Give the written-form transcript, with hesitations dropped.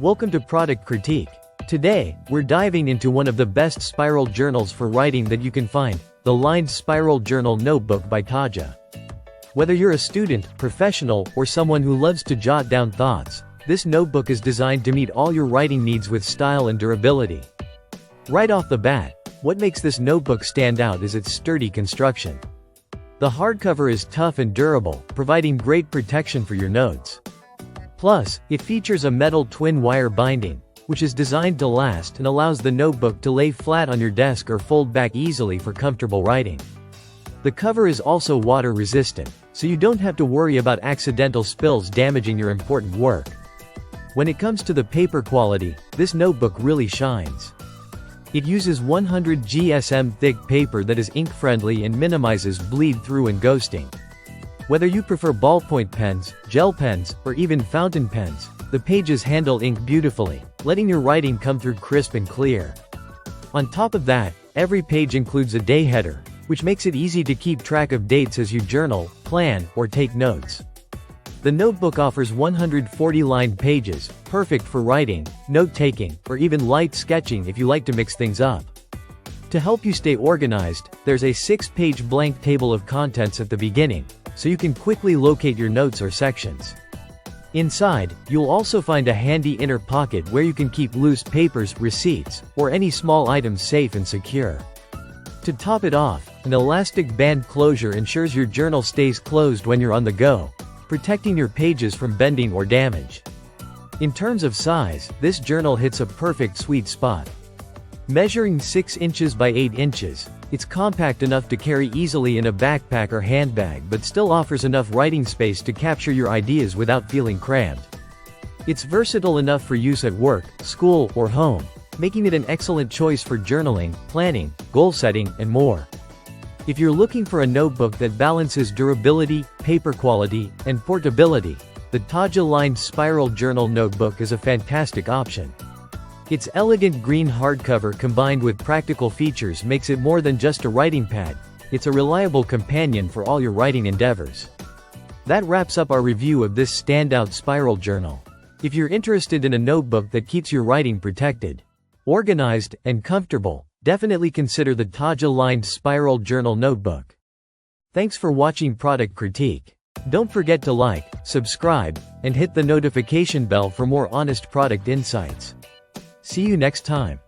Welcome to Product Critique. Today, we're diving into one of the best spiral journals for writing that you can find, the Lined Spiral Journal Notebook by Taja. Whether you're a student, professional, or someone who loves to jot down thoughts, this notebook is designed to meet all your writing needs with style and durability. Right off the bat, what makes this notebook stand out is its sturdy construction. The hardcover is tough and durable, providing great protection for your notes. Plus, it features a metal twin-wire binding, which is designed to last and allows the notebook to lay flat on your desk or fold back easily for comfortable writing. The cover is also water-resistant, so you don't have to worry about accidental spills damaging your important work. When it comes to the paper quality, this notebook really shines. It uses 100 GSM thick paper that is ink-friendly and minimizes bleed-through and ghosting. Whether you prefer ballpoint pens, gel pens, or even fountain pens, the pages handle ink beautifully, letting your writing come through crisp and clear. On top of that, every page includes a day header, which makes it easy to keep track of dates as you journal, plan, or take notes. The notebook offers 140 lined pages, perfect for writing, note-taking, or even light sketching if you like to mix things up. To help you stay organized, there's a 6-page blank table of contents at the beginning, so you can quickly locate your notes or sections. Inside, you'll also find a handy inner pocket where you can keep loose papers, receipts, or any small items safe and secure. To top it off, an elastic band closure ensures your journal stays closed when you're on the go, protecting your pages from bending or damage. In terms of size, this journal hits a perfect sweet spot. Measuring 6 inches by 8 inches, it's compact enough to carry easily in a backpack or handbag but still offers enough writing space to capture your ideas without feeling cramped. It's versatile enough for use at work, school, or home, making it an excellent choice for journaling, planning, goal setting, and more. If you're looking for a notebook that balances durability, paper quality, and portability, the Taja Lined Spiral Journal Notebook is a fantastic option. Its elegant green hardcover combined with practical features makes it more than just a writing pad, it's a reliable companion for all your writing endeavors. That wraps up our review of this standout spiral journal. If you're interested in a notebook that keeps your writing protected, organized, and comfortable, definitely consider the Taja Lined Spiral Journal Notebook. Thanks for watching Product Critique. Don't forget to like, subscribe, and hit the notification bell for more honest product insights. See you next time.